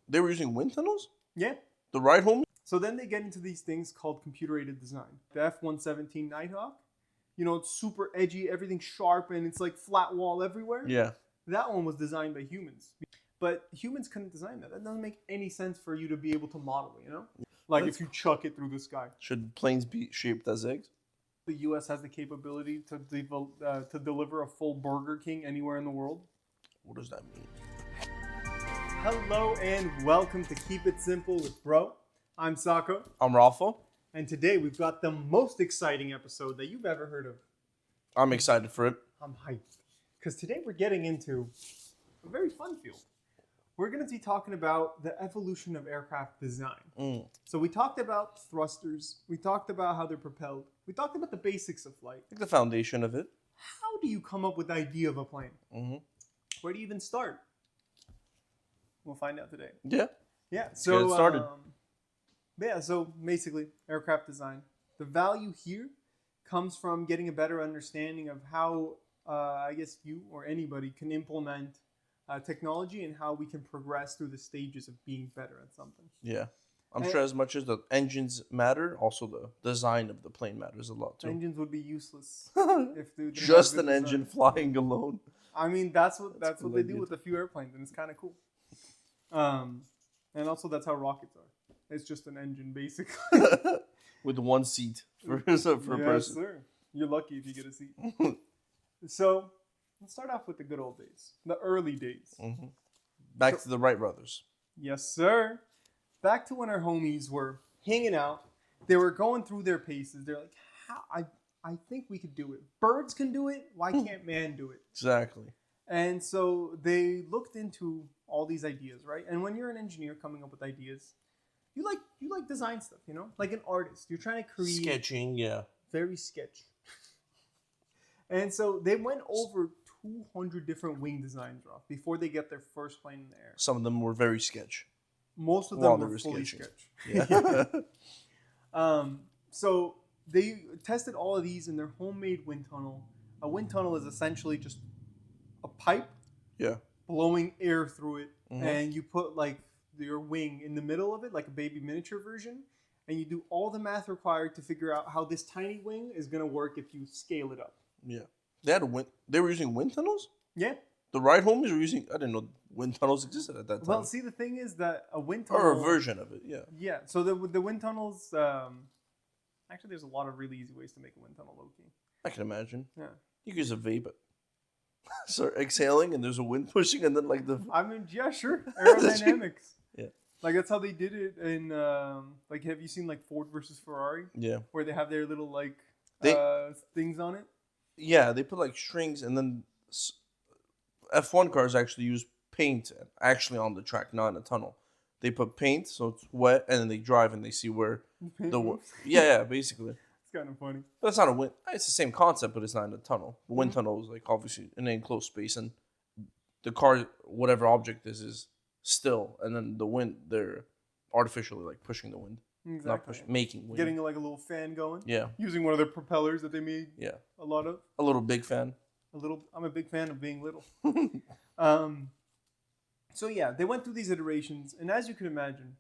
They were using wind tunnels? Yeah. The ride home? So then they get into these things called computer-aided design. The F-117 Nighthawk, it's super edgy, everything's sharp, and it's like flat wall everywhere. Yeah. That one was designed by humans. But humans couldn't design that. That doesn't make any sense for you to be able to model, Like if you chuck it through the sky. Should planes be shaped as eggs? The U.S. has the capability to deliver a full Burger King anywhere in the world. What does that mean? Hello and welcome to Keep It Simple with Bro. I'm Sako. I'm Ralpho. And today we've got the most exciting episode that you've ever heard of. I'm excited for it. I'm hyped. Because today we're getting into a very fun field. We're going to be talking about the evolution of aircraft design. So we talked about thrusters. We talked about how they're propelled. We talked about the basics of flight. Like the foundation of it. How do you come up with the idea of a plane? Mm-hmm. Where do you even start? We'll find out today. Yeah. Yeah. Let's So get it started. So basically, aircraft design. The value here comes from getting a better understanding of how, I guess, you or anybody can implement technology and how we can progress through the stages of being better at something. Yeah. I'm sure as much as the engines matter, also the design of the plane matters a lot too. Engines would be useless if they didn't Just have an good engine design. flying alone. I mean, that's what cool they idea. do with a few airplanes, and it's kind of cool. And also that's how rockets are. It's just an engine, basically. With one seat for a person. Yes, sir. You're lucky if you get a seat. So let's start off with the good old days, the early days. Mm-hmm. Back to the Wright brothers. Yes, sir. Back to when our homies were hanging out. They were going through their paces. They're like, I think we could do it. Birds can do it. Why can't man do it? Exactly. And so they looked into all these ideas, right? And when you're an engineer coming up with ideas, you like design stuff, like an artist. You're trying to create Sketching, yeah. very sketch. And so they went over 200 different wing designs, Rob, before they get their first plane in the air. Some of them were very sketch. Most of While them they were fully sketching. sketch. Yeah. So they tested all of these in their homemade wind tunnel. A wind tunnel is essentially just a pipe Yeah. blowing air through it, Mhm. and you put like your wing in the middle of it, like a baby miniature version, and you do all the math required to figure out how this tiny wing is going to work if you scale it up. Yeah. They were using wind tunnels? Yeah. The ride homies were using, I didn't know wind tunnels existed at that time. Well, see, the thing is that a wind tunnel... Or a version of it, yeah. Yeah, so the wind tunnels... actually, there's a lot of really easy ways to make a wind tunnel low-key. I can imagine. Yeah. You can use a vape. Start exhaling and there's a wind pushing and then like the... I mean, yeah, sure. Aerodynamics. Yeah. Like, that's how they did it in... like, have you seen, like, Ford versus Ferrari? Yeah. Where they have their little, like, things on it? Yeah, they put like strings and then F1 cars actually use paint actually on the track, not in a tunnel. They put paint so it's wet and then they drive and they see where yeah, basically. It's kind of funny. But it's not a wind. It's the same concept, but it's not in a tunnel. The wind tunnel is like obviously an enclosed space, and the car, whatever object is still, and then the wind, they're artificially like pushing the wind, Exactly. not pushing, making wind. Getting like a little fan going. Yeah, Using one of their propellers that they made yeah. a lot of. A little big fan. I'm a big fan of being little. So yeah, they went through these iterations, and as you can imagine,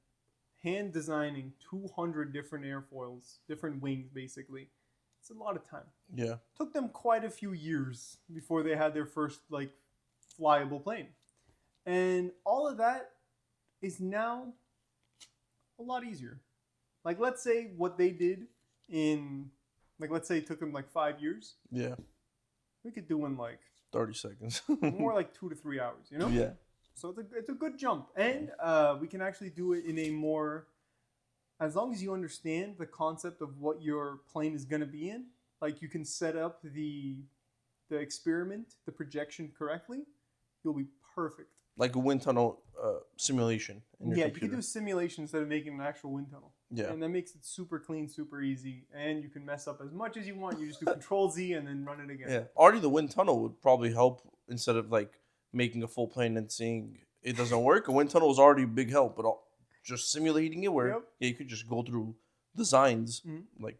hand designing 200 different airfoils, different wings, basically, it's a lot of time. Yeah, Took them quite a few years before they had their first like flyable plane, and all of that is now a lot easier. Like, let's say what they did in, like, let's say it took them like 5 years. yeah. We could do in like 30 seconds. more like 2 to 3 hours, Yeah, So it's a good jump, and we can actually do it in a more, as long as you understand the concept of what your plane is going to be in, like you can set up the experiment, the projection correctly, you'll be perfect. like a wind tunnel simulation in your Yeah, computer. you can do simulation instead of making an actual wind tunnel. Yeah, And that makes it super clean, super easy, and you can mess up as much as you want. You just do Control Z and then run it again. yeah. Already the wind tunnel would probably help instead of like making a full plane and seeing it doesn't work. A wind tunnel is already a big help, but just simulating it where Yep. yeah, you could just go through designs like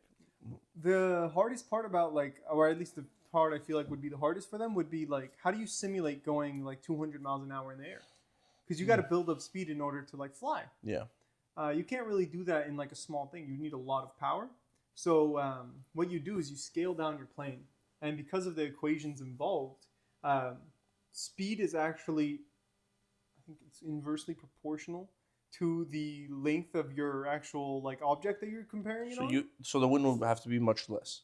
The hardest part about, like, or at least the part I feel like would be the hardest for them would be like, how do you simulate going like 200 miles an hour in the air? because you got to build up speed in order to like fly. Yeah. You can't really do that in like a small thing. You need a lot of power. So what you do is you scale down your plane, and because of the equations involved, speed is actually, I think it's inversely proportional to the length of your actual like object that you're comparing it on. So the wind will have to be much less.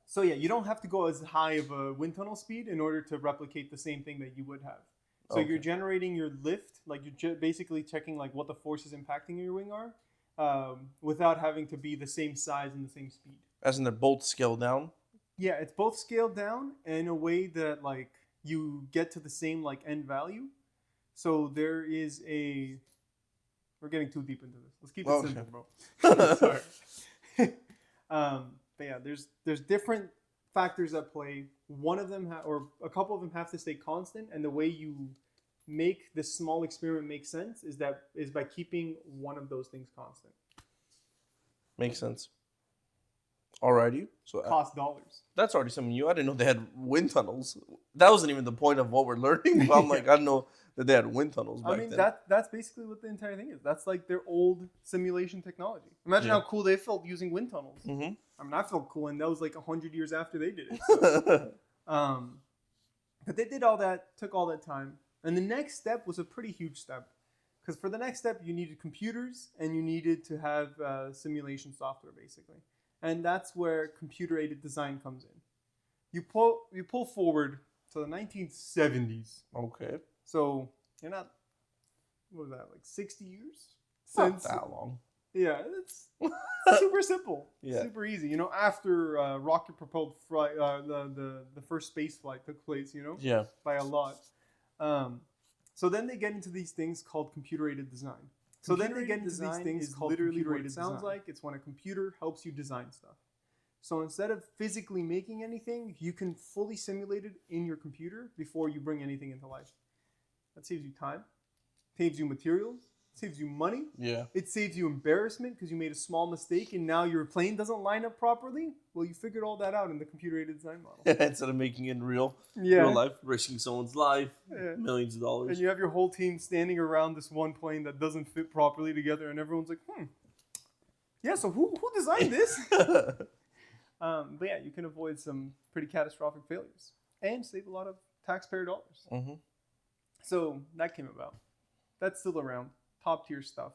So yeah, you don't have to go as high of a wind tunnel speed in order to replicate the same thing that you would have. So you're generating your lift, like you're basically checking like what the forces impacting your wing are, without having to be the same size and the same speed. As in they're both scaled down. Yeah, it's both scaled down in a way that like you get to the same like end value. So there is a. We're getting too deep into this. Let's keep it simple, bro. Sorry. But yeah, there's different factors at play. One of them, or a couple of them, have to stay constant, and the way you make this small experiment make sense is by keeping one of those things constant. Makes sense. Alrighty. So cost dollars. That's already something new. I didn't know they had wind tunnels. That wasn't even the point of what we're learning. But I'm like, I didn't know that they had wind tunnels back then. That's basically what the entire thing is. That's like their old simulation technology. Imagine how cool they felt using wind tunnels. Mm-hmm. I mean, I felt cool, and that was like 100 years after they did it. So. But they did all that, took all that time. And the next step was a pretty huge step. Because for the next step, you needed computers, and you needed to have simulation software, basically. And that's where computer-aided design comes in. You pull forward to the 1970s. Okay. So you're not, what was that, like 60 years? Not that long. Yeah, it's super simple. Yeah. Super easy. You know, after rocket-propelled flight, the first space flight took place, you know? Yeah. By a lot. So then they get into these things called computer-aided design. So then they get into these things called literally what it sounds like. It's when a computer helps you design stuff. So instead of physically making anything, you can fully simulate it in your computer before you bring anything into life. That saves you time, saves you materials, saves you money. Yeah. It saves you embarrassment because you made a small mistake and now your plane doesn't line up properly. Well, you figured all that out in the computer-aided design model. Instead of making it in real life, risking someone's life, millions of dollars. And you have your whole team standing around this one plane that doesn't fit properly together, and everyone's like, yeah, so who designed this? But yeah, you can avoid some pretty catastrophic failures and save a lot of taxpayer dollars. Mm-hmm. So that came about. That's still around. Top tier stuff.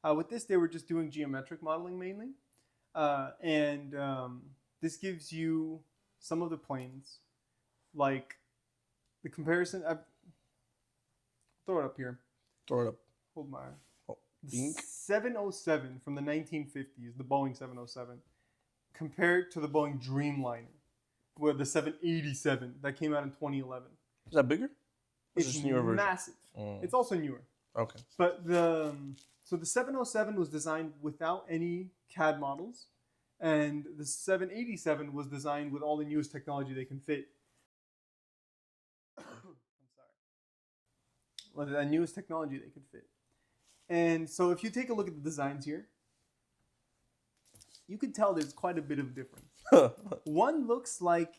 With this, they were just doing geometric modeling mainly. And this gives you some of the planes, like the comparison. Throw it up here. Throw it up. Hold my. Dink. 707 from the 1950s, the Boeing 707, compared to the Boeing Dreamliner, where the 787 that came out in 2011. Is that bigger? It's just newer version? massive. It's also newer. Okay. But the 707 was designed without any CAD models, and the 787 was designed with all the newest technology they can fit. I'm sorry. Well, the newest technology they could fit. And so if you take a look at the designs here, you can tell there's quite a bit of difference. One looks like,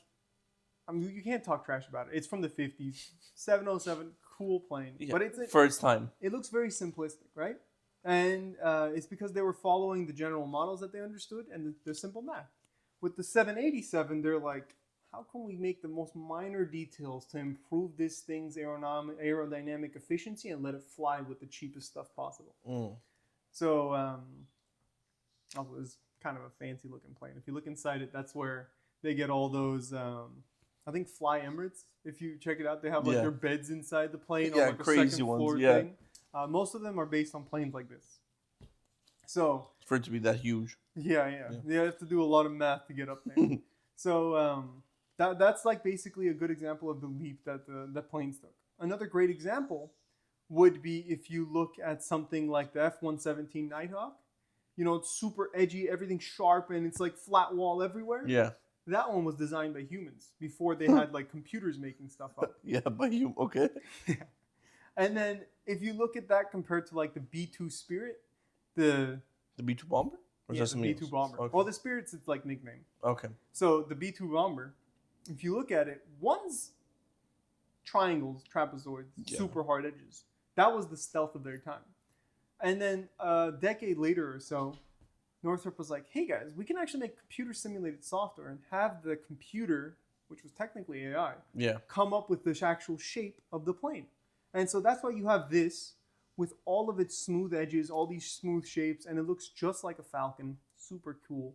I mean, you can't talk trash about it. It's from the 50s. 707, cool plane. Yeah, but it's for its time. It looks very simplistic, right? And it's because they were following the general models that they understood and the simple math. With the 787, they're like, how can we make the most minor details to improve this thing's aerodynamic efficiency and let it fly with the cheapest stuff possible? So it was kind of a fancy looking plane. If you look inside it, that's where they get all those, I think Fly Emirates, if you check it out, they have like their beds inside the plane on like crazy a second ones, floor thing. Most of them are based on planes like this. So for it to be that huge. Yeah. They have to do a lot of math to get up there. So that's like basically a good example of the leap that the planes took. Another great example would be if you look at something like the F-117 Nighthawk. You know, it's super edgy, everything's sharp, and it's like flat wall everywhere. Yeah. That one was designed by humans before they had like computers making stuff up. Yeah, by you. Okay. Yeah. And then if you look at that compared to like the B-2 Spirit, the B-2 Bomber? Or is that the B-2 else? Bomber. Okay. Well, the Spirit's its like nickname. Okay. So the B-2 Bomber, if you look at it, one's triangles, trapezoids, super hard edges. That was the stealth of their time. And then a decade later or so, Northrop was like, hey guys, we can actually make computer simulated software and have the computer, which was technically AI, Yeah. come up with the actual shape of the plane. And so that's why you have this with all of its smooth edges, all these smooth shapes, and it looks just like a Falcon. Super cool.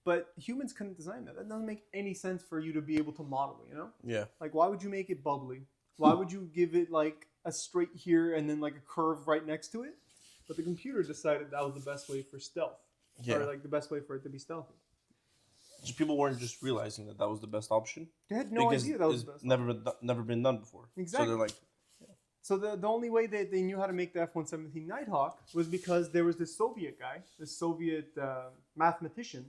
But humans couldn't design that. That doesn't make any sense for you to be able to model it, you know? Yeah. Like, why would you make it bubbly? Why would you give it like a straight here and then like a curve right next to it? But the computer decided that was the best way for stealth. Yeah. Or like the best way for it to be stealthy. So people weren't just realizing that was the best option. They had no because idea that was it's the best. never been done before. Exactly. So they're like, So the only way that they knew how to make the F-117 Nighthawk was because there was this Soviet guy, this Soviet mathematician,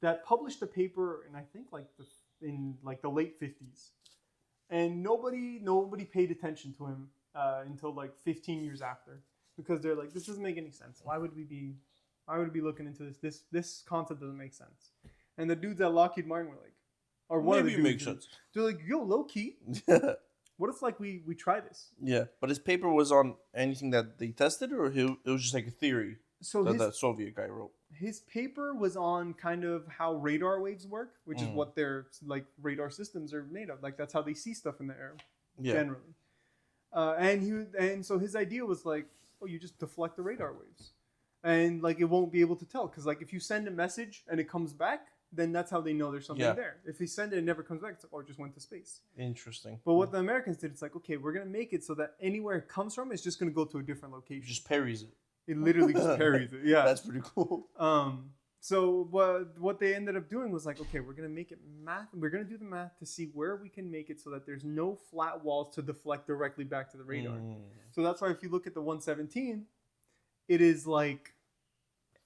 that published a paper in I think in the late 50s, and nobody paid attention to him until like 15 years after, because they're like, this doesn't make any sense. Why would we be looking into this? This concept doesn't make sense. And the dudes at Lockheed Martin were like, or one maybe of it the makes dudes, sense. they're like, yo, low key, what if like we try this? Yeah, but his paper was on anything that they tested, or it was just like a theory So that that Soviet guy wrote. his paper was on kind of how radar waves work, which is what their like radar systems are made of. Like that's how they see stuff in the air, Yeah. generally. And so his idea was like, oh, you just deflect the radar waves, and like it won't be able to tell, because like if you send a message and it comes back, then that's how they know there's something Yeah. there. If you send it and it never comes back, it's like, oh, it just went to space. Interesting. But what the Americans did, it's like, okay, we're gonna make it so that anywhere it comes from, it's just gonna go to a different location. Just parries it. It literally just carries it. Yeah. That's pretty cool. So what they ended up doing was like, okay, we're gonna make it math. We're gonna do the math to see where we can make it so that there's no flat walls to deflect directly back to the radar. So that's why if you look at the 117, it is like,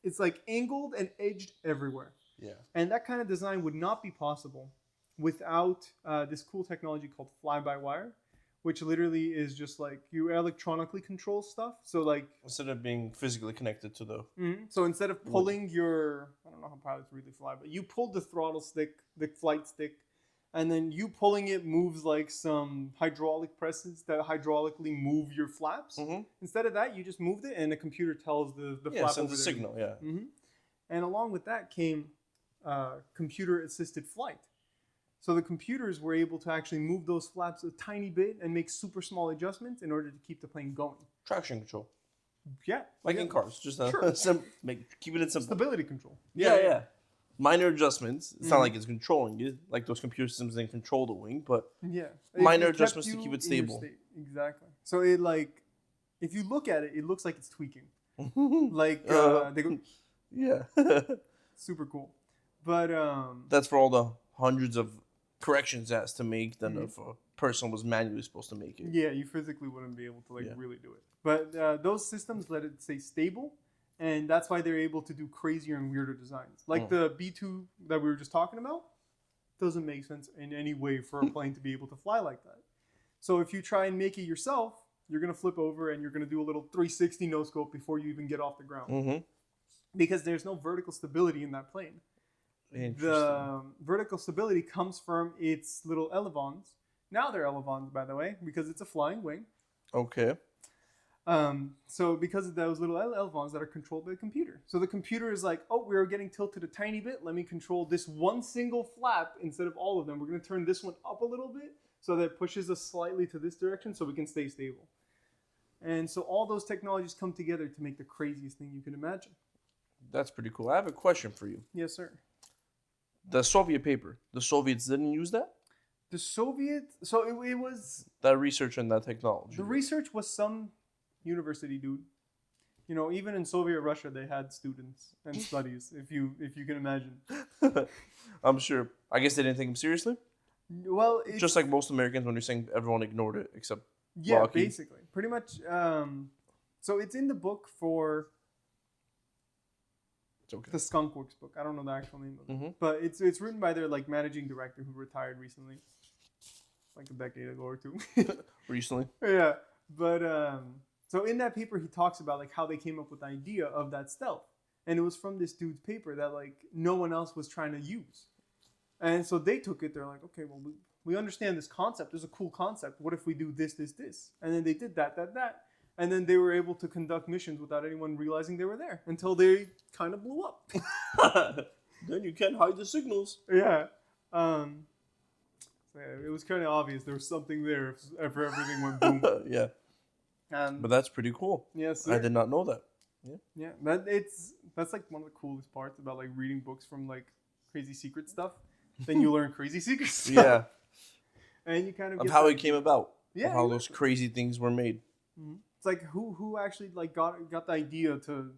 it's like angled and edged everywhere. Yeah. And that kind of design would not be possible without this cool technology called fly-by-wire, which literally is just like you electronically control stuff. So like Instead of being physically connected to the. so instead of pulling your, I don't know how pilots really fly, but you pull the throttle stick, the flight stick, and then you pulling it moves like some hydraulic presses that hydraulically move your flaps. Instead of that, you just moved it, and the computer tells the flap sends over a signal. Yeah. And along with that came computer-assisted flight. So the computers were able to actually move those flaps a tiny bit and make super small adjustments in order to keep the plane going. Traction control, Yeah. like in cars, just Sure. keeping it simple. Stability control. Yeah. Minor adjustments. It's not like it's controlling it. Like those computer systems didn't control the wing, but Yeah. Minor kept adjustments to you keep it in your stable. state. Exactly. So it like, if you look at it, it looks like it's tweaking. Like they go yeah. super cool. But That's for all the hundreds of corrections it has to make than if a person was manually supposed to make it. yeah, you physically wouldn't be able to like Yeah. really do it. But those systems let it stay stable, and that's why they're able to do crazier and weirder designs. Like the B-2 that we were just talking about doesn't make sense in any way for a plane to be able to fly like that. So if you try and make it yourself, you're gonna flip over and you're gonna do a little 360 no scope before you even get off the ground, because there's no vertical stability in that plane. Interesting. The vertical stability comes from its little elevons. Now they're elevons, by the way, because it's a flying wing. Okay. So because of those little elevons that are controlled by the computer. So the computer is like, oh, we're getting tilted a tiny bit. Let me control this one single flap instead of all of them. We're going to turn this one up a little bit so that it pushes us slightly to this direction so we can stay stable. And so all those technologies come together to make the craziest thing you can imagine. That's pretty cool. I have a question for you. Yes, sir. The Soviet paper, the Soviets didn't use that? The Soviet, so it was, That research and that technology. the research was some university dude. You know, even in Soviet Russia, they had students and studies, if you can imagine. I'm sure. I guess they didn't take him seriously? Well, it's, Just like most Americans when you're saying everyone ignored it except yeah, Lockheed. basically, pretty much. So it's in the book for it's okay. the Skunk Works book. I don't know the actual name of it, Mhm. but it's written by their like managing director who retired recently, like a decade ago or two. Recently. Yeah, but so in that paper he talks about like how they came up with the idea of that stealth, and it was from this dude's paper that like no one else was trying to use, and so they took it. They're like, okay, well we understand this concept. There's a cool concept. What if we do this, this, this? And then they did that. And then they were able to conduct missions without anyone realizing they were there until they kind of blew up. Then you can't hide the signals. Yeah. So yeah, it was kind of obvious there was something there if everything went boom. Yeah. But that's pretty cool. Yes, I did not know that. Yeah, that's like one of the coolest parts about like reading books from like crazy secret stuff. Then you learn crazy secret stuff. Yeah. And you kind of Of get how that- it came about. Yeah, Of how those exactly. crazy things were made. It's like who actually like got the idea to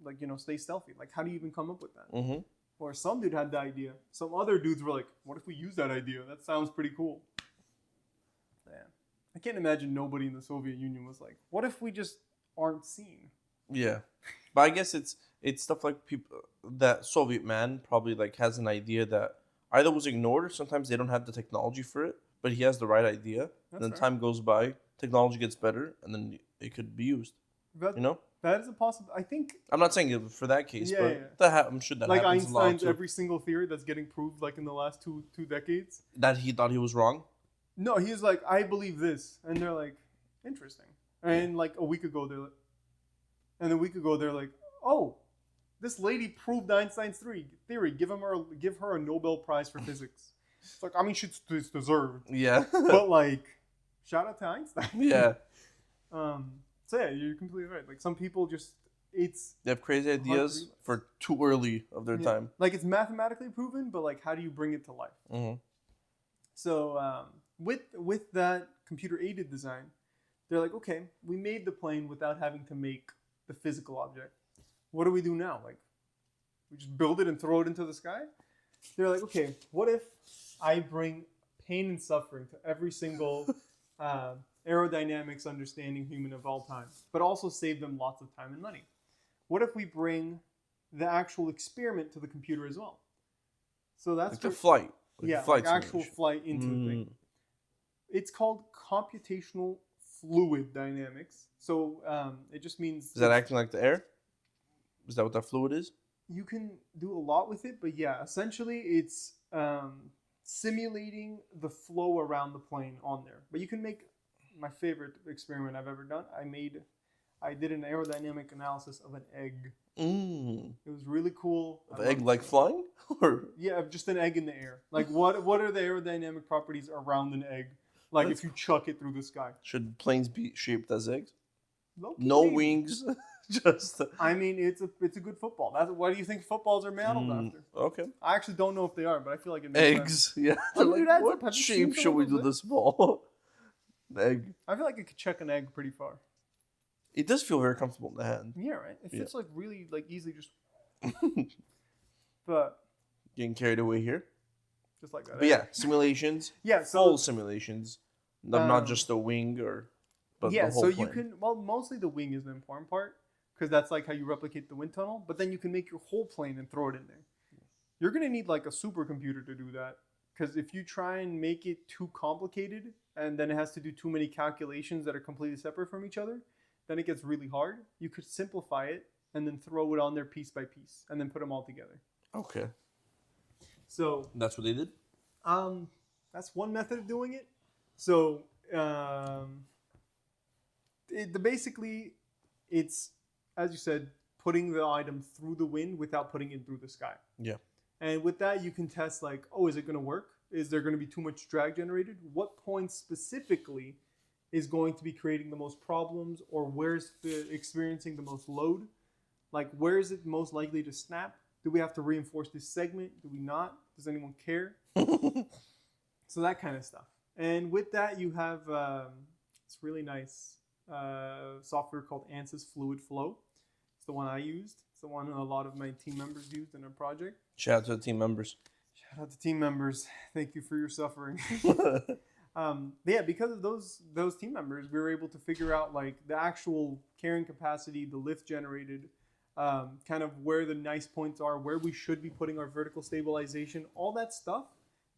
like stay stealthy. Like how do you even come up with that? Mm-hmm. Or some dude had the idea. Some other dudes were like, what if we use that idea? That sounds pretty cool. Yeah. I can't imagine nobody in the Soviet Union was like, what if we just aren't seen? Yeah. But I guess it's stuff like people that Soviet man probably like has an idea that either was ignored or sometimes they don't have the technology for it, but he has the right idea. That's And then fair. time goes by, technology gets better, and then it could be used. That, You know? that is a possible. I think I'm not saying it for that case, Yeah, but yeah. I'm sure that like happens a lot Einstein's too. every single theory that's getting proved like in the last two decades. That he thought he was wrong. No, he's like, I believe this, and they're like, interesting. And like a week ago, they're like, oh, this lady proved Einstein's theory. Give her a Nobel Prize for physics. It's like, I mean, it's deserved, Yeah. but like, shout out to Einstein. Yeah. So yeah, you're completely right. Like some people just, it's They have crazy ideas realize. for too early of their yeah, time. like it's mathematically proven, but like, how do you bring it to life? Mm-hmm. So with that computer aided design, they're like, okay, we made the plane without having to make the physical object. What do we do now? Like, we just build it and throw it into the sky? They're like, okay, what if I bring pain and suffering to every single aerodynamics understanding human of all time, but also save them lots of time and money? What if we bring the actual experiment to the computer as well? So that's Like the where- flight. Like yeah, flight like actual simulation. flight into the thing. Mm. It's called computational fluid dynamics. So it just means Is that acting like the air? Is that what that fluid is? you can do a lot with it, but yeah, essentially it's simulating the flow around the plane on there. But you can make my favorite experiment I've ever done. I did an aerodynamic analysis of an egg. Mm. It was really cool. I The egg loved like it. flying? Or Yeah, just an egg in the air. Like what are the aerodynamic properties around an egg? Like That's if you chuck it through the sky. should planes be shaped as eggs? Low-key No maybe. wings. Just I mean, it's a good football. That's why do you think footballs are modeled after? okay. I actually don't know if they are, but I feel like it makes sense. Eggs. Yeah. Oh, They're dude, like, that's what have you seen shape some should of we those do this ball? The egg. I feel like it could check an egg pretty far. It does feel very comfortable in the hand. Yeah, right. It Yeah. fits like really like easily just. But Getting carried away here. just like that. But yeah, simulations. Yeah. So Full simulations. Not Um, just a wing but yeah, the whole so plane. you can mostly the wing is the important part because that's like how you replicate the wind tunnel. But then you can make your whole plane and throw it in there. You're gonna need like a supercomputer to do that because if you try and make it too complicated and then it has to do too many calculations that are completely separate from each other, then it gets really hard. You could simplify it and then throw it on there piece by piece and then put them all together. Okay. So That's what they did? that's one method of doing it. So basically, it's as you said, putting the item through the wind without putting it through the sky. Yeah. And with that, you can test like, oh, is it going to work? Is there going to be too much drag generated? What point specifically is going to be creating the most problems, or where's the experiencing the most load? Like, where is it most likely to snap? Do we have to reinforce this segment? Do we not? Does anyone care? So that kind of stuff. And with that, you have it's really nice software called ANSYS Fluid Flow. It's the one I used. It's the one a lot of my team members used in a project. Shout out to the team members. Shout out to team members. Thank you for your suffering. Yeah, because of those team members, we were able to figure out like the actual carrying capacity, the lift generated, kind of where the nice points are, where we should be putting our vertical stabilization, all that stuff.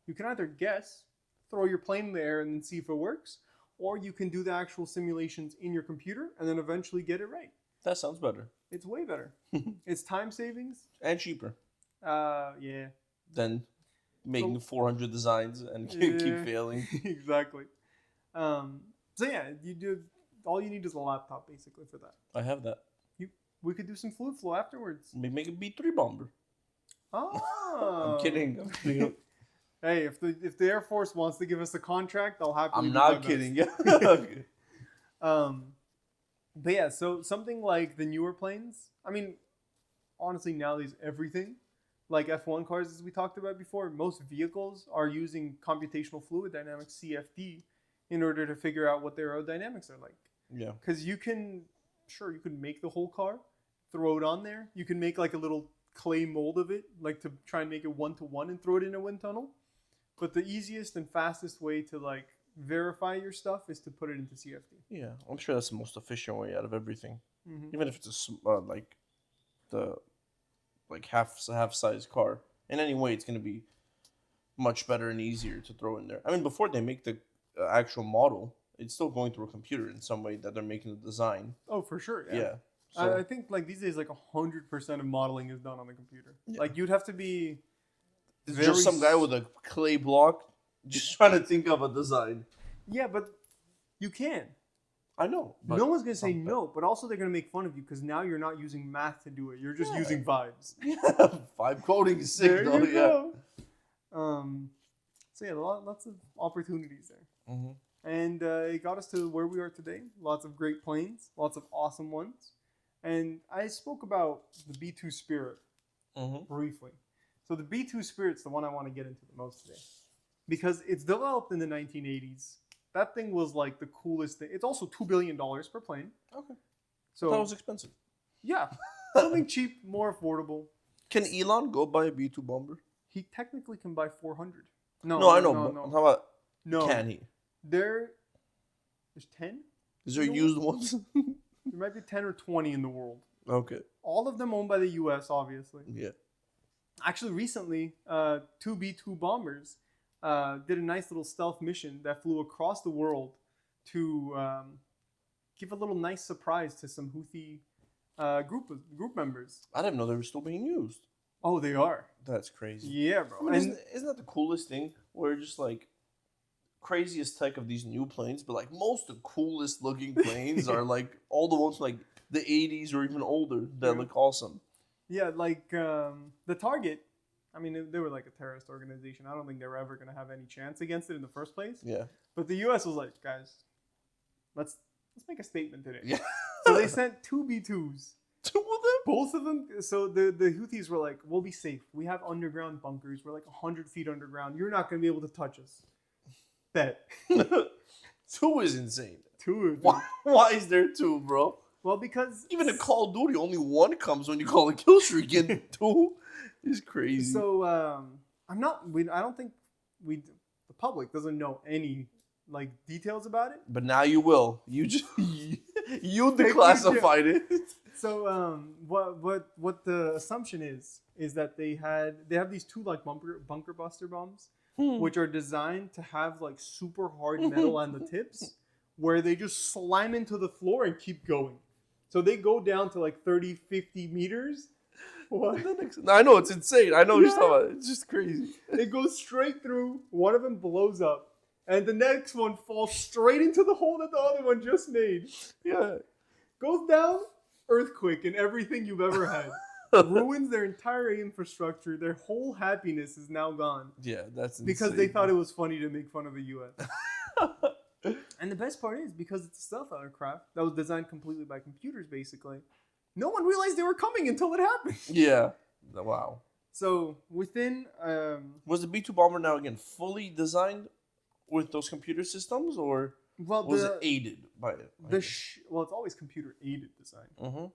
You can either guess, throw your plane in the air and then see if it works, or you can do the actual simulations in your computer and then eventually get it right. That sounds better. It's way better. It's time savings. And cheaper Yeah. than making 400 designs and keep Yeah. failing. Exactly. So yeah, you do. All you need is a laptop basically for that. I have that. We could do some fluid flow afterwards. Make a B3 bomber. Oh. I'm kidding. I'm kidding. Hey, if the Air Force wants to give us a contract, I'll happily. I'm do my not best. kidding. Okay. But yeah, so something like the newer planes. I mean, honestly, nowadays everything, like F1 cars, as we talked about before, most vehicles are using computational fluid dynamics (CFD) in order to figure out what their aerodynamics are like. Yeah. Because you can make the whole car, throw it on there. You can make like a little clay mold of it, like to try and make it 1-to-1 and throw it in a wind tunnel. But the easiest and fastest way to like verify your stuff is to put it into CFD. Yeah. I'm sure that's the most efficient way out of everything. Mm-hmm. Even if it's half size car. In any way, it's gonna be much better and easier to throw in there. I mean, before they make the actual model, it's still going through a computer in some way that they're making the design. Oh, for sure. Yeah. I think like these days, like 100% of modeling is done on the computer. Yeah. Like you'd have to be It's just some guy with a clay block just trying to think of a design. Yeah, but you can. I know. But No one's gonna say some- no, but also they're gonna make fun of you because now you're not using math to do it. You're just using vibes. Vibe coding is sick, There though. you Yeah. go. So yeah, lots of opportunities there, Mm-hmm. and it got us to where we are today. Lots of great planes, lots of awesome ones, and I spoke about the B2 Spirit Mm-hmm. briefly. So the B2 Spirit's the one I want to get into the most today because it's developed in the 1980s. That thing was like the coolest thing. It's also $2 billion per plane. Okay. So That was expensive. yeah, something cheap, more affordable. Can Elon go buy a B2 bomber? He technically can buy 400. No, No, I know. No, but no. how about No. can he? There's 10. Is there You know used ones? There might be 10 or 20 in the world. Okay. All of them owned by the U.S., obviously. Yeah. Actually, recently, two B-2 bombers did a nice little stealth mission that flew across the world to give a little nice surprise to some Houthi group members. I didn't know they were still being used. Oh, they are. That's crazy. Yeah, bro. I mean, And isn't that the coolest thing? Where just like craziest tech of these new planes, but like most of the coolest looking planes are like all the ones like the 80s or even older that Yeah. look awesome. yeah, like the Target. I mean, they were like a terrorist organization. I don't think they were ever going to have any chance against it in the first place. Yeah. But the U.S. was like, guys, let's make a statement today. Yeah. So they sent two B-2s. Two of them? Both of them. So the Houthis were like, we'll be safe. We have underground bunkers. We're like 100 feet underground. You're not going to be able to touch us. Bet. Two is insane. Two. of them. Why is there two, bro? Well, because Even in Call of Duty, only one comes when you call a kill streak, and two is crazy. So I'm not. I don't think the public doesn't know any like details about it. But now you will. You just you declassified it. So what the assumption is that they have these two like bunker buster bombs, which are designed to have like super hard metal on the tips, where they just slam into the floor and keep going. So they go down to like 30, 50 meters. What? I know it's insane. I know what you're Yeah. talking about. It's just crazy. It goes straight through. One of them blows up, and the next one falls straight into the hole that the other one just made. Yeah. Goes down, earthquake, and everything you've ever had. Ruins their entire infrastructure. Their whole happiness is now gone Yeah, that's insane. because they thought it was funny to make fun of the U.S. And the best part is because it's a stealth aircraft that was designed completely by computers, basically. No one realized they were coming until it happened. Yeah. Wow. So within Was the B2 bomber now again fully designed with those computer systems, or was it aided by it? it's always computer aided design. Mm-hmm.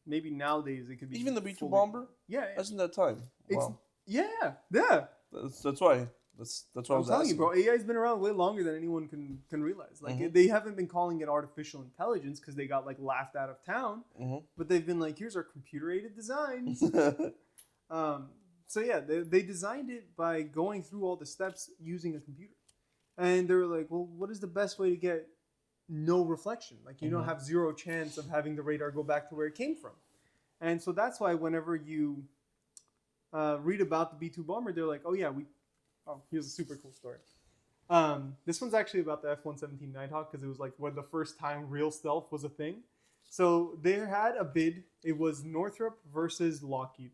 Maybe nowadays it could be Even the B2 fully- bomber? Yeah, That's in that time. It's- Wow. yeah. That's why. That's what I I'm was telling you, asking. bro. AI's been around way longer than anyone can realize. Like Mhm. they haven't been calling it artificial intelligence because they got like laughed out of town. Mhm. But they've been like, here's our computer aided designs. So yeah, they designed it by going through all the steps using a computer, and they were like, well, what is the best way to get no reflection? Like you don't Mhm. have zero chance of having the radar go back to where it came from, and so that's why whenever you read about the B-2 bomber, they're like, oh yeah, we Oh, here's a super cool story. This one's actually about the F-117 Nighthawk because it was like the first time real stealth was a thing. So they had a bid. It was Northrop versus Lockheed.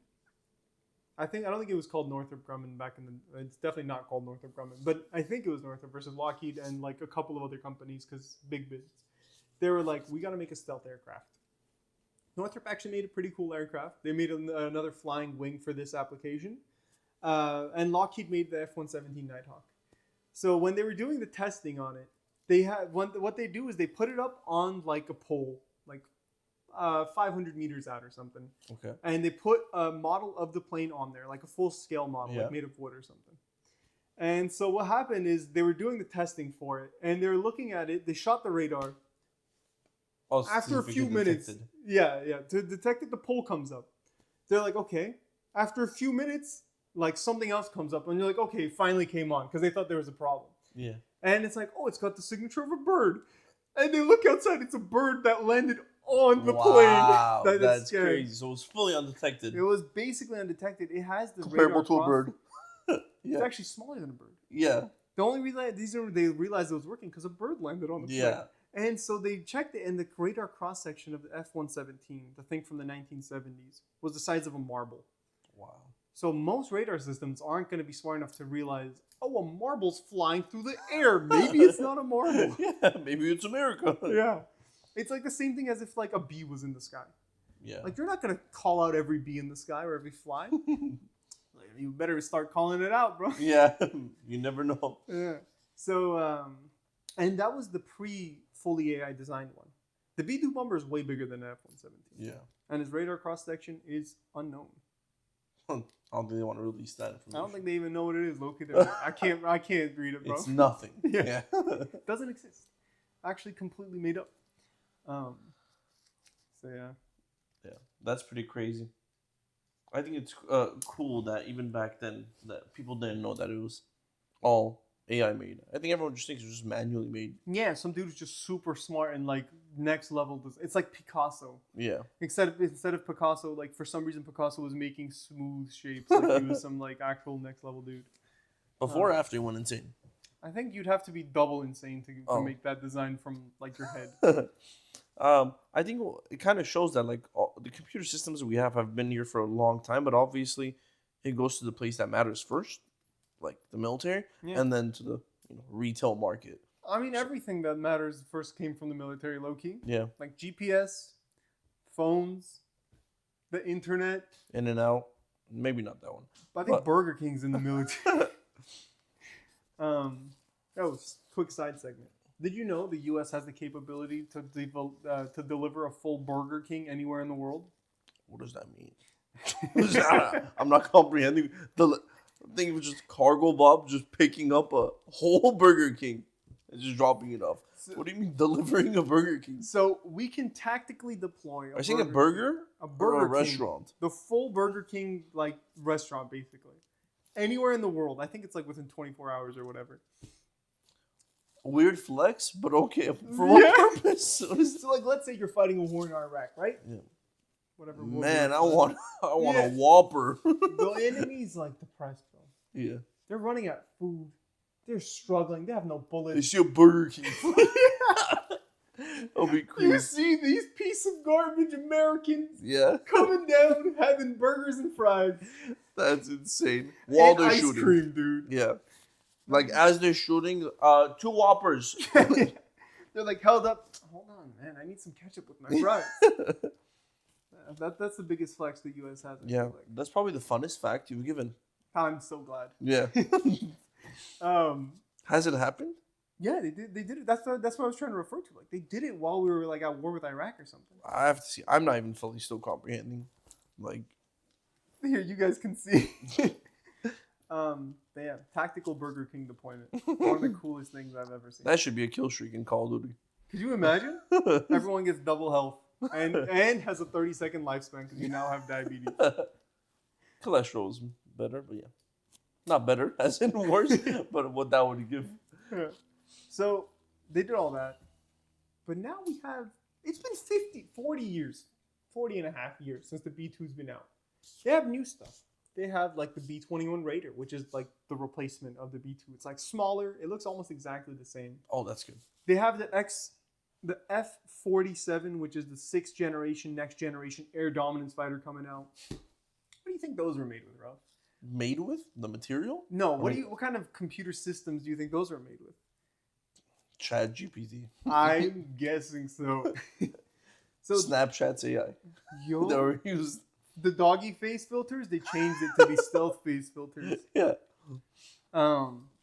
I don't think it was called Northrop Grumman back in the. It's definitely not called Northrop Grumman, but I think it was Northrop versus Lockheed and like a couple of other companies because big bids. They were like, we got to make a stealth aircraft. Northrop actually made a pretty cool aircraft. They made another flying wing for this application, and Lockheed made the F-117 Nighthawk. So when they were doing the testing on it, they had what they do is they put it up on like a pole, like 500 meters out or something. Okay. And they put a model of the plane on there, like a full scale model, Yeah. like made of wood or something. And so what happened is they were doing the testing for it, and they were looking at it. They shot the radar. Oh, After a few minutes, to detect it, the pole comes up. They're like, okay. After a few minutes, like something else comes up, and you're like, okay, it finally came on because they thought there was a problem. Yeah. And it's like, oh, it's got the signature of a bird. And they look outside, it's a bird that landed on the Wow, plane. that's scary. crazy. So it was fully undetected. It was basically undetected. It has the Comparable radar to a cross. bird. It's Yeah. actually smaller than a bird. Yeah. The only reason they realized it was working because a bird landed on the plane. Yeah. And so they checked it, and the radar cross section of the F-117, the thing from the 1970s, was the size of a marble. Wow. So most radar systems aren't going to be smart enough to realize, oh, a marble's flying through the air. Maybe it's not a marble. Yeah. Maybe it's America. Yeah. It's like the same thing as if like a bee was in the sky. Yeah. Like you're not going to call out every bee in the sky or every fly. You better start calling it out, bro. Yeah. You never know. Yeah. So, and that was the fully AI designed one. The B-2 bomber is way bigger than the F-117. Yeah. And his radar cross section is unknown. I don't think they want to release that information. I don't think they even know what it is. Located. I can't read it, bro. It's nothing. Yeah. Yeah. It doesn't exist. Actually, completely made up. So yeah. Yeah. That's pretty crazy. I think it's cool that even back then that people didn't know that it was all AI made. I think everyone just thinks it was just manually made. Yeah, some dude is just super smart and like next level. It's like Picasso. Yeah. Instead of Picasso, like for some reason Picasso was making smooth shapes. Like he was some like actual next level dude. Before or after he went insane? I think you'd have to be double insane to Oh. make that design from like your head. I think it kind of shows that like the computer systems that we have been here for a long time, but obviously it goes to the place that matters first, like the military, Yeah. and then to the retail market. I mean, everything that matters first came from the military, low key. Yeah, Like GPS, phones, the internet. in and out. Maybe not that one. But I think But- Burger King's in the military. That was a quick side segment. Did you know the U.S. has the capability to deliver a full Burger King anywhere in the world? What does that mean? I'm not comprehending. I think it was just Cargo Bob just picking up a whole Burger King and just dropping it off. What do you mean delivering a Burger King? So we can tactically deploy. Are you saying a burger? A Or Burger a King, restaurant? the full Burger King like restaurant, basically, anywhere in the world. I think it's like within 24 hours or whatever. Weird flex, but okay. For what Yeah. purpose? What is So like, let's say you're fighting a war in Iraq, right? Yeah. Whatever. war Man, we I were want Yeah. a Whopper. The enemy's like depressed, bro. Yeah. They're running out of food. They're struggling. They have no They bullets. see a Burger King. That'll be You crazy. see these piece of garbage Americans Yeah, coming down having burgers and fries that's insane. While and they're ice shooting. cream, dude. Yeah. Like as they're shooting, 2 Whoppers. They're like held up. Hold on, man. I need some ketchup with my fries. That's the biggest flex the U.S. has. I Yeah, feel like. that's probably the funnest fact you've given. I'm so glad. Yeah. Has it happened? Yeah, they did. They did it. That's what I was trying to refer to. Like they did it while we were like at war with Iraq or something. I have to see. I'm not even fully still comprehending. Like, Here, you guys can see. But yeah, tactical Burger King deployment. One of the coolest things I've ever seen. that should be a kill streak in Call of Duty. Could you imagine? Everyone gets double health and has a 30-second lifespan because you now have diabetes. Cholesterol is better, but yeah. Not better, as in worse, but what that would give. So they did all that. But now we have, it's been 40 years, 40 and a half years since the B2's been out. They have new stuff. they have like the B-21 Raider, which is like the replacement of the B-2. It's like smaller. It looks almost exactly the same. Oh, that's good. They have the F-47, which is the 6th generation, next generation air dominance fighter coming out. What do you think those were made with, Ralph? Made with the material? No, what kind of computer systems do you think those are made with? Chat GPT. I'm guessing so. So Snapchat's AI. yo, They were used. the doggy face filters, they changed it to be stealth face filters. Yeah.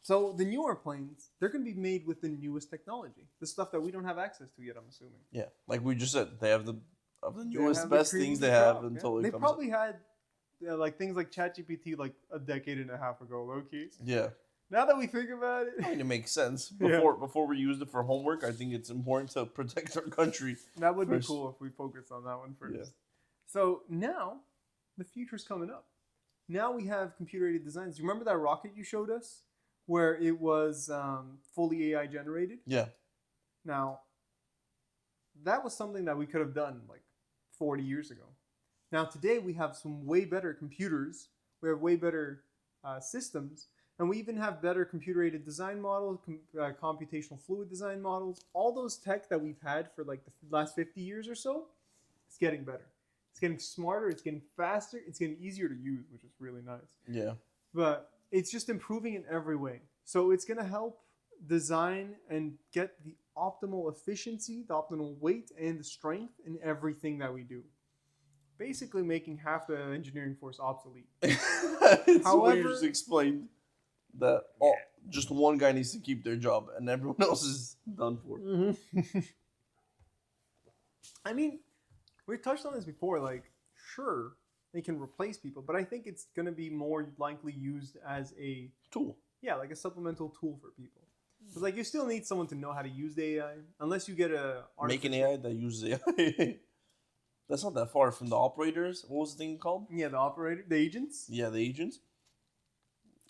So the newer planes, they're going to be made with the newest technology, the stuff that we don't have access to yet. I'm assuming. Yeah. Like we just said, they have the They newest, have the best cream things of they the have crop, until yeah. it They comes. probably had like things like ChatGPT like a decade and a half ago, low key. Yeah. Now that we think about it, I mean, it makes sense. Yeah. Before we used it for homework, I think it's important to protect our country. that would First. be cool if we focused on that one first. Yeah. So now the future's coming up. Now we have computer-aided designs. You remember that rocket you showed us where it was fully AI generated? Yeah. Now, that was something that we could have done like 40 years ago. Now, today we have some way better computers. We have way better systems. And we even have better computer-aided design models, computational fluid design models. All those tech that we've had for like the last 50 years or so, it's getting better. It's getting smarter. It's getting faster. It's getting easier to use, which is really nice. Yeah. But it's just improving in every way. So it's going to help design and get the optimal efficiency, the optimal weight, and the strength in everything that we do. Basically making half the engineering force obsolete. It's what you However- just explained. That just one guy needs to keep their job and everyone else is done for. I mean, we touched on this before. Like, sure, they can replace people, but I think it's going to be more likely used as Tool. like a supplemental tool for people. Because like you still need someone to know how to use the AI, unless you get a Make an artificial- AI that uses AI. That's not that far from the operators. What was the thing called? Yeah, the operator, the agents. Yeah, the agents.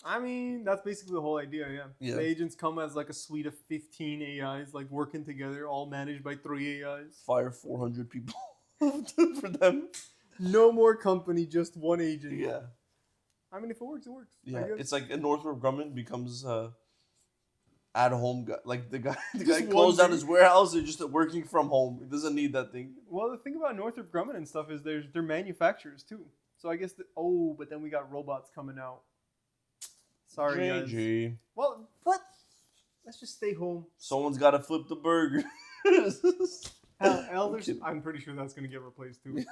I mean, that's basically the whole idea. Yeah. The agents come as like a suite of 15 AIs, like working together, all managed by 3 AIs. Fire 400 people for them. No more company, just one agent. Yeah. I mean, if it works, it works. I Yeah. guess. It's like Northrop Grumman becomes at home guy. Like the guy Just closed down one his warehouse and just working from home. He doesn't need that thing. Well, the thing about Northrop Grumman and stuff is they're manufacturers too. So I guess but then we got robots coming out. Sorry, guys. JG. Well, what? Let's just stay home. Someone's got to flip the burger. Elder. kidding. I'm pretty sure that's gonna get replaced too.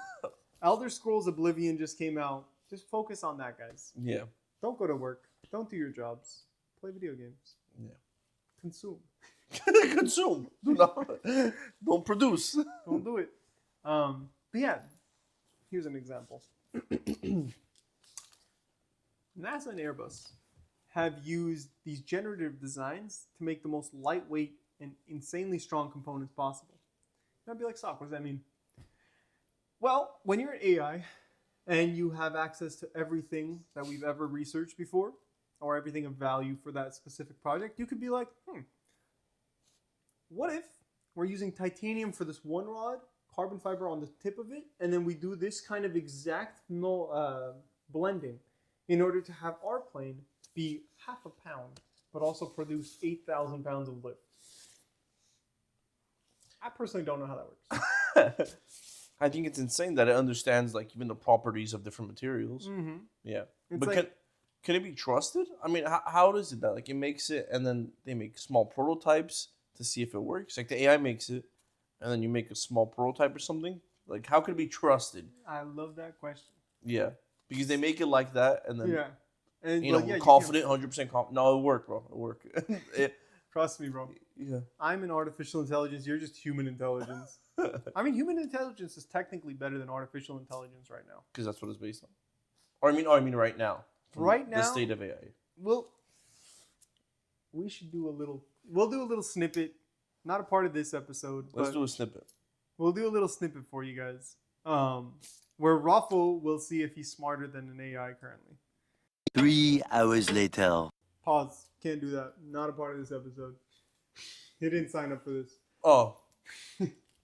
Elder Scrolls Oblivion just came out. Just focus on that, guys. Yeah. Don't go to work. Don't do your jobs. Play video games. Yeah. Consume. Consume. Don't produce. Don't do it. But yeah, here's an example. NASA and Airbus have used these generative designs to make the most lightweight and insanely strong components possible. And I'd be like, Sock, what does that mean? Well, when you're an AI and you have access to everything that we've ever researched before, or everything of value for that specific project, you could be like, what if we're using titanium for this one rod, carbon fiber on the tip of it, and then we do this kind of exact blending in order to have our plane be half a pound, but also produce 8,000 pounds of lift. I personally don't know how that works. I think it's insane that it understands like even the properties of different materials. Mm-hmm. Yeah. It's But like, can it be trusted? I mean, how does it that? Like it makes it and then they make small prototypes to see if it works. Like the AI makes it and then you make a small prototype or something. Like how could it be trusted? I love that question. Yeah. Because they make it like that and then Yeah. And you know, like, yeah, confident, 100% confident. No, it'll work, bro. It'll work. Trust me, bro. Yeah. I'm an artificial intelligence. You're just human intelligence. I mean, human intelligence is technically better than artificial intelligence right now. Because that's what it's based on. Or I mean right now. From Right the now? state of AI. We'll do a little snippet. Not a part of this episode, Let's but do a snippet. we'll do a little snippet for you guys. Where Raffo will see if he's smarter than an AI currently. 3 hours later. Pause. Can't do that. Not a part of this episode. He didn't sign up for this. Oh.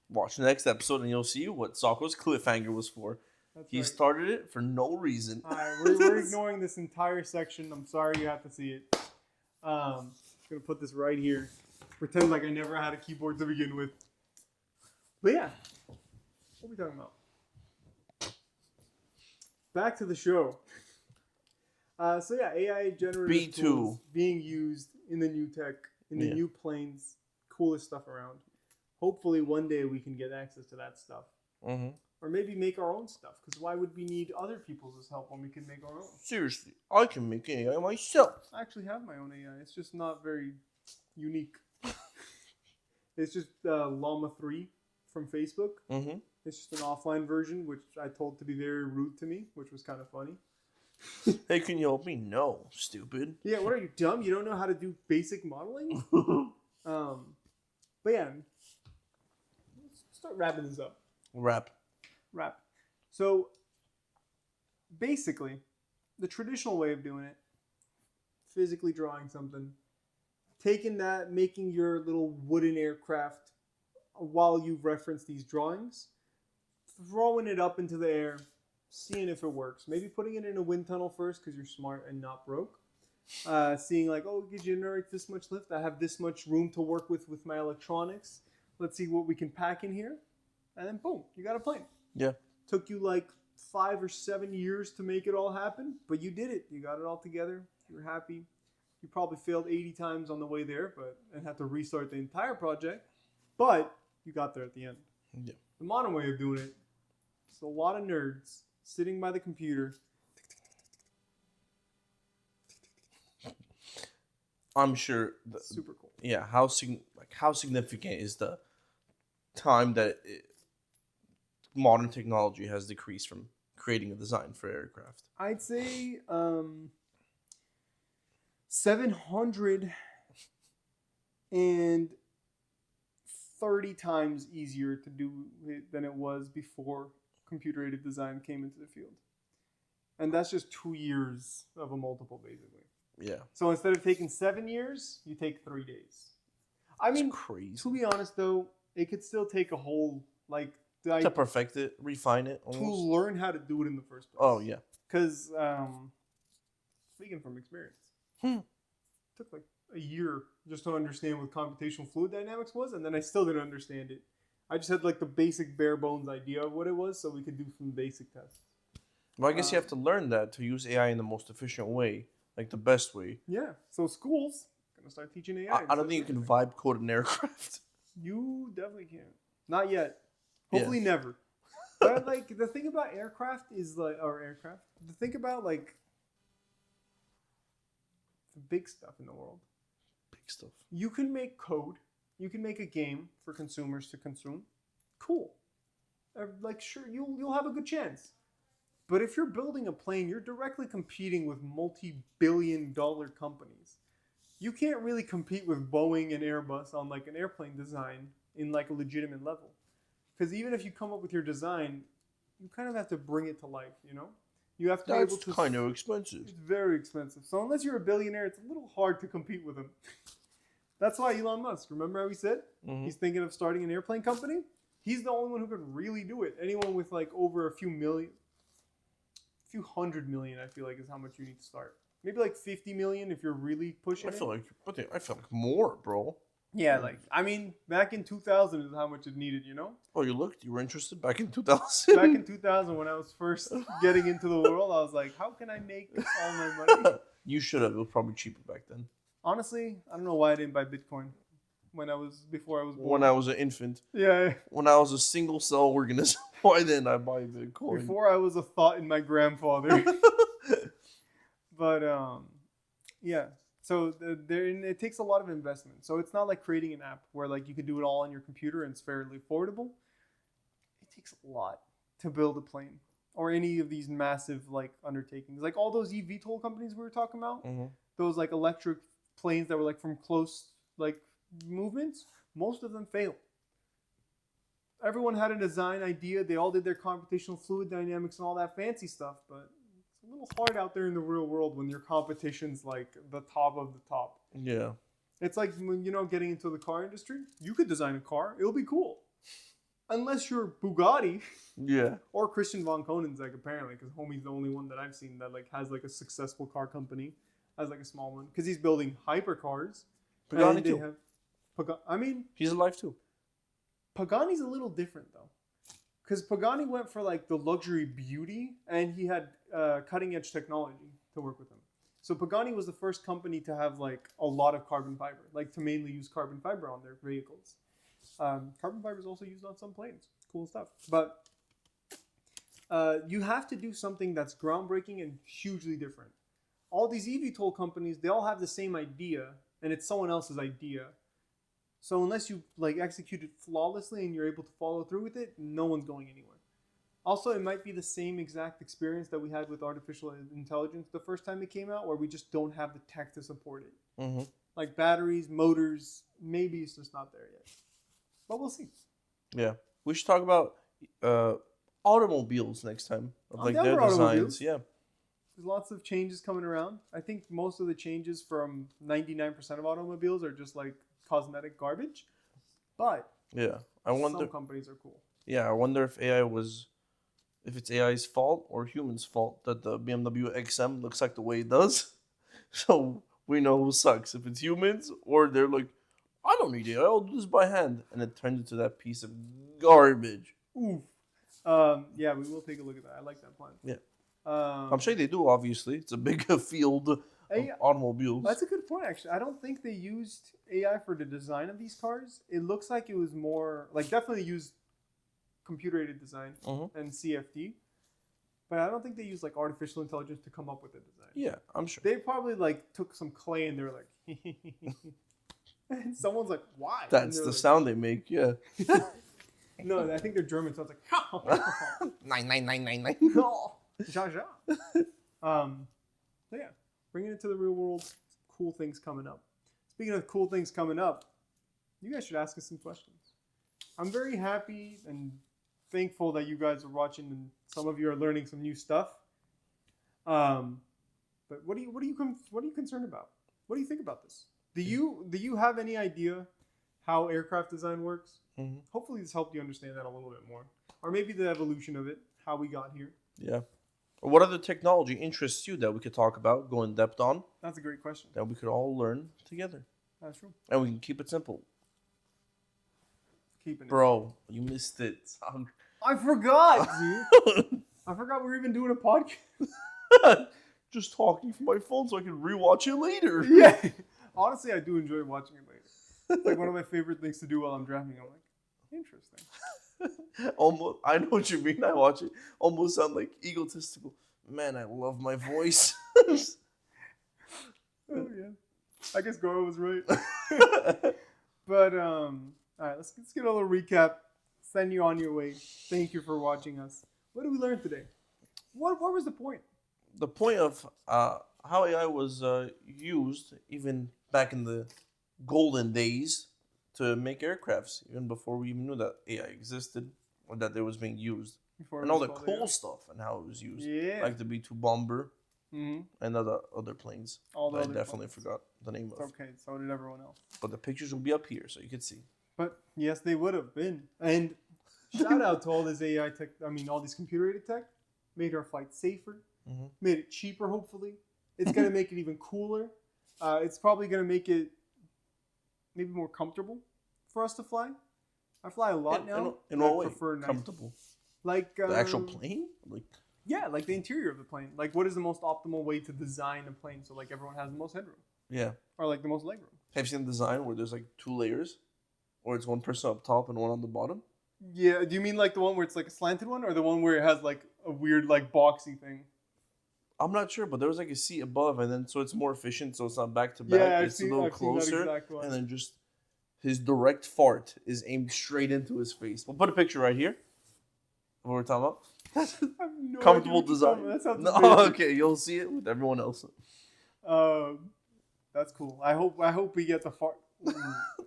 Watch the next episode and you'll see what Sokko's cliffhanger was for. That's He right. started it for no reason. All right, we're ignoring this entire section. I'm sorry you have to see it. Gonna put this right here. Pretend like I never had a keyboard to begin with. But yeah, what are we talking about? Back to the show. So yeah, AI generative B2. tools being used in the new tech, in the Yeah. new planes, coolest stuff around. Hopefully one day we can get access to that stuff. Mm-hmm. Or maybe make our own stuff, because why would we need other people's help when we can make our own? Seriously, I can make AI myself. I actually have my own AI. It's just not very unique. It's just Llama 3 from Facebook. Mm-hmm. It's just an offline version, which I told to be very rude to me, which was kind of funny. Hey, can you help me? No, stupid. Yeah, what are you, dumb? You don't know how to do basic modeling? But yeah, let's start wrapping this up. Rap. Wrap. So basically, the traditional way of doing it, physically drawing something, taking that, making your little wooden aircraft while you reference these drawings, throwing it up into the air, seeing if it works. Maybe putting it in a wind tunnel first because you're smart and not broke. Seeing like, oh, it generates this much lift. I have this much room to work with my electronics. Let's see what we can pack in here. And then boom, you got a plane. Yeah. Took you like 5 or 7 years to make it all happen, but you did it. You got it all together. You're happy. You probably failed 80 times on the way there, and had to restart the entire project. But you got there at the end. Yeah. The modern way of doing it, it's a lot of nerds sitting by the computer. I'm sure. Super cool. Yeah. How significant is the time that modern technology has decreased from creating a design for aircraft? I'd say 730 times easier to do it than it was before computer-aided design came into the field. And that's just 2 years of a multiple, basically. Yeah. So instead of taking 7 years, you take 3 days. I mean, It's crazy. to be honest, though, it could still take a whole, like, To perfect it, refine it, to almost. learn how to do it in the first place. Oh yeah. Because, speaking from experience, took like a year just to understand what computational fluid dynamics was, and then I still didn't understand it. I just had like the basic bare bones idea of what it was, so we could do some basic tests. Well, I guess you have to learn that to use AI in the most efficient way, like the best way. Yeah, so schools gonna start teaching AI. I don't think you can vibe code an aircraft. You definitely can. Not yet. Yeah. Hopefully never. But like the thing about aircraft is like, or aircraft. The thing about like the big stuff in the world. Big stuff. You can make code. You can make a game for consumers to consume. Cool. Like sure, you'll have a good chance. But if you're building a plane, you're directly competing with multi-billion-dollar companies. You can't really compete with Boeing and Airbus on like an airplane design in like a legitimate level. Because even if you come up with your design, you kind of have to bring it to life, you know? You have to be able That's to... kind of expensive. It's very expensive. So unless you're a billionaire, it's a little hard to compete with them. That's why Elon Musk, remember how he said? Mhm. He's thinking of starting an airplane company? He's the only one who could really do it. Anyone with like over a few hundred million, I feel like is how much you need to start. Maybe like 50 million if you're really pushing I feel it. like more, bro. Yeah, like, I mean, back in 2000 is how much it needed, you know? Oh, you looked. You were interested back in 2000. Back in 2000 when I was first getting into the world, I was like, how can I make all my money? You should have. It was probably cheaper back then. Honestly, I don't know why I didn't buy Bitcoin before I was born. When I was an infant, Yeah, when I was a single cell organism, why didn't I buy Bitcoin? before I was a thought in my grandfather. But yeah. So it takes a lot of investment. So it's not like creating an app where like you can do it all on your computer and it's fairly affordable. It takes a lot to build a plane or any of these massive like undertakings. Like all those eVTOL companies we were talking about, Mhm. those like electric planes that were like from close like movements, most of them failed. Everyone had a design idea. They all did their computational fluid dynamics and all that fancy stuff, but it's a little hard out there in the real world when your competition's like the top of the top. Yeah. It's like when, getting into the car industry. You could design a car. It'll be cool. unless you're Bugatti Yeah. or Christian von Koenigsegg, apparently, because homie's the only one that I've seen that like has like a successful car company, has like a small one, because he's building hypercars. Pagani and they too. have I mean, He's alive too. Pagani's a little different though, because Pagani went for like the luxury beauty, and he had cutting edge technology to work with him. So Pagani was the first company to have like a lot of carbon fiber, like to mainly use carbon fiber on their vehicles. Carbon fiber is also used on some planes. Cool stuff. But you have to do something that's groundbreaking and hugely different. All these eVTOL companies, they all have the same idea, and it's someone else's idea. So unless you like execute it flawlessly and you're able to follow through with it, no one's going anywhere. Also, it might be the same exact experience that we had with artificial intelligence the first time it came out, where we just don't have the tech to support it. Mm-hmm. Like batteries, motors, maybe it's just not there yet. But we'll see. Yeah. We should talk about automobiles next time. Of, I'm like down their for designs. automobiles. Yeah. There's lots of changes coming around. I think most of the changes from 99% of automobiles are just like cosmetic garbage. But Yeah. I wonder. some companies are cool. Yeah. I wonder if it's AI's fault or humans' fault that the BMW XM looks like the way it does. So we know who sucks. If it's humans or they're like, I don't need AI, I'll do this by hand, and it turns into that piece of garbage. Oof. Yeah, we will take a look at that. I like that plan. Yeah. Um, I'm sure they do. Obviously, it's a big field of AI automobiles. That's a good point, actually. I don't think they used AI for the design of these cars. It looks like it was more, like, definitely used computer-aided design Mhm. and CFD. But I don't think they used, like, artificial intelligence to come up with the design. Yeah, I'm sure. They probably, like, took some clay and they were like, and someone's like, why? And That's they're the like, sound they make. Yeah. No, I think they're German, so it's like, 9999. Ja, ja. So yeah, bringing it to the real world, cool things coming up. Speaking of cool things coming up, you guys should ask us some questions. I'm very happy and thankful that you guys are watching and some of you are learning some new stuff. But what are you concerned about? What do you think about this? Do you have any idea how aircraft design works? Mhm. Hopefully this helped you understand that a little bit more, or maybe the evolution of it, how we got here. Yeah. What other technology interests you that we could talk about, go in depth on, That's a great question. that we could all learn together? That's true. And we can keep it simple. Keeping it. Bro, you missed it. I forgot, dude. I forgot we were even doing a podcast. Just talking from my phone so I can rewatch it later. Yeah. Honestly, I do enjoy watching it later. It's like one of my favorite things to do while I'm driving. I'm like, interesting. Almost, I know what you mean. I watch it. Almost sound like egotistical. Man, I love my voice. Oh yeah. I guess Goro was right. But all right, let's get a little recap. Send you on your way. Thank you for watching us. What did we learn today? What was the point? The point of how AI was used, even back in the golden days, to make aircrafts, even before we even knew that AI existed or that it was being used, Before and it all was the called cool AI? stuff and how it was used, Yeah. like the B-2 bomber Mm-hmm. and other planes. All the I other definitely planes. forgot the name It's of. okay. So did everyone else. But the pictures will be up here so you can see. But yes, they would have been. And shout out to all this AI tech. I mean, all this computer-aided tech made our flight safer, Mhm. made it cheaper. Hopefully, it's gonna make it even cooler. It's probably gonna make it maybe more comfortable for us to fly. I fly a lot now. In and I what way? prefer nice- Comfortable. Like The actual plane? Like, Yeah, like the interior of the plane. Like, what is the most optimal way to design a plane so like everyone has the most headroom yeah. or like the most legroom? Have you seen the design where there's like 2 layers? Or it's one person up top and one on the bottom? Yeah. Do you mean like the one where it's like a slanted one, or the one where it has like a weird like boxy thing? I'm not sure, but there was like a seat above, and then so it's more efficient, so it's not back to back. Yeah, It's a little I've seen that closer, exact one. and then just his direct fart is aimed straight into his face. We'll put a picture right here. What we're talking about? I have no Comfortable idea what you're talking design. about. That sounds No, amazing. okay, you'll see it with everyone else. That's cool. I hope we get the fart.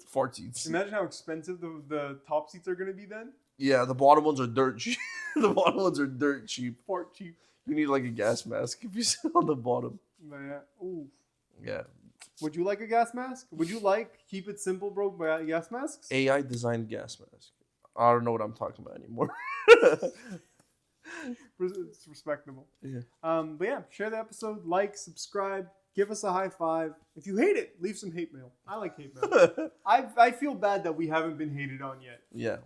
Fart seats. Imagine how expensive the top seats are gonna be then. Yeah, the bottom ones are dirt cheap. The bottom ones are dirt cheap. Fart cheap. You need like a gas mask if you sit on the bottom. But yeah. Ooh. Yeah. Would you like a gas mask? Would you like keep it simple, bro? Gas masks? AI designed gas mask. I don't know what I'm talking about anymore. It's respectable. Yeah. But yeah, share the episode, like, subscribe, give us a high five. If you hate it, leave some hate mail. I like hate mail. I feel bad that we haven't been hated on yet. Yeah,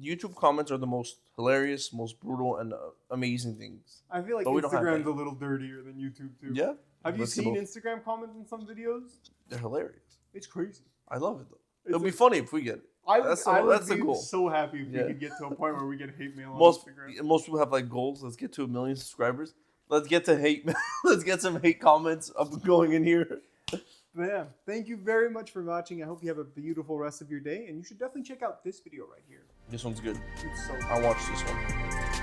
YouTube comments are the most hilarious, most brutal, and amazing things. I feel like But we don't have Instagram's that. a little dirtier than YouTube too. Yeah, Have you let's get seen both. Instagram comments in some videos? They're hilarious. It's crazy. I love it though. It's It'll be like- funny if we get it. I would, That's the- I would that's the be goal. so happy if Yeah. we could get to a point where we get hate mail on Most Instagram. people have like goals. Let's get to 1 million subscribers. Let's get to hate. Let's get some hate comments up going in here. But yeah, thank you very much for watching. I hope you have a beautiful rest of your day, and you should definitely check out this video right here. This one's good. It's so I watched this one.